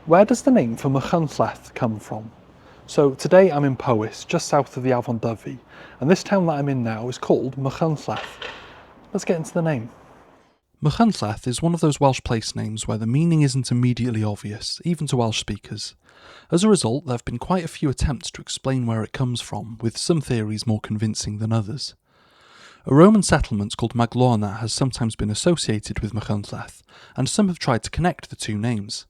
Where does the name for Machynlleth come from? So today I'm in Powys, just south of the Afon Dyfi, and this town that I'm in now is called Machynlleth. Let's get into the name. Machynlleth is one of those Welsh place names where the meaning isn't immediately obvious, even to Welsh speakers. As a result, there have been quite a few attempts to explain where it comes from, with some theories more convincing than others. A Roman settlement called Maglorna has sometimes been associated with Machynlleth, and some have tried to connect the two names.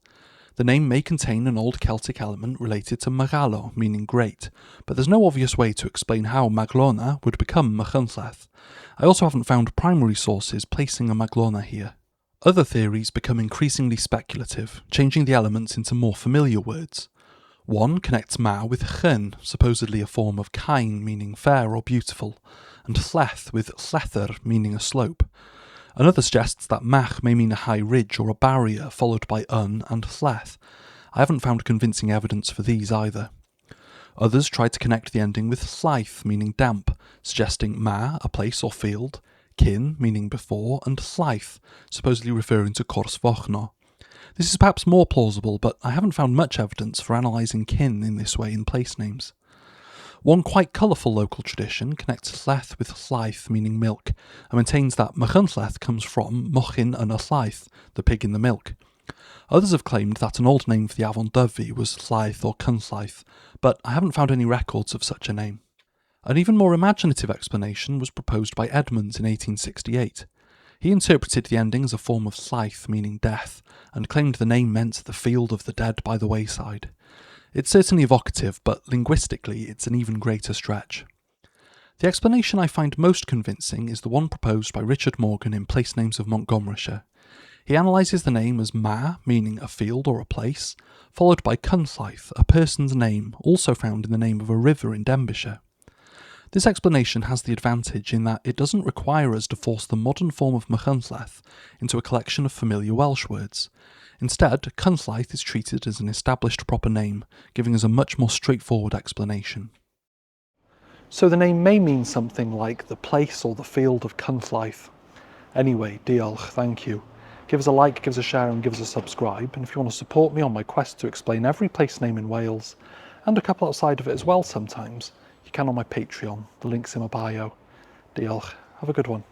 The name may contain an old Celtic element related to Magalo, meaning great, but there's no obvious way to explain how Maglorna would become Machynlleth. I also haven't found primary sources placing a Maglorna here. Other theories become increasingly speculative, changing the elements into more familiar words. One connects ma with chyn, supposedly a form of cain meaning fair or beautiful, and lleth with llether meaning a slope. Another suggests that mach may mean a high ridge or a barrier, followed by and lleth. I haven't found convincing evidence for these either. Others tried to connect the ending with llaeth, meaning damp, suggesting ma, a place or field, cyn, meaning before, and llaeth, supposedly referring to Cors Fochno. This is perhaps more plausible, but I haven't found much evidence for analysing cyn in this way in place names. One quite colourful local tradition connects lleth with llaeth, meaning milk, and maintains that Machynlleth comes from mochyn yn y llaeth, the pig in the milk. Others have claimed that an old name for the Afon Dyfi was llaeth or cynllaeth, but I haven't found any records of such a name. An even more imaginative explanation was proposed by Edmonds in 1868. He interpreted the ending as a form of llaeth, meaning death, and claimed the name meant the field of the dead by the wayside. It's certainly evocative, but linguistically it's an even greater stretch. The explanation I find most convincing is the one proposed by Richard Morgan in Place Names of Montgomeryshire. He analyses the name as ma, meaning a field or a place, followed by cynllaeth, a person's name, also found in the name of a river in Denbighshire. This explanation has the advantage in that it doesn't require us to force the modern form of Machynlleth into a collection of familiar Welsh words. Instead, cynllaeth is treated as an established proper name, giving us a much more straightforward explanation. So the name may mean something like the place or the field of Cynllaeth. Anyway, diolch, thank you. Give us a like, give us a share and give us a subscribe, and if you want to support me on my quest to explain every place name in Wales, and a couple outside of it as well sometimes, you can on my Patreon. The link's in my bio. Diolch. Have a good one.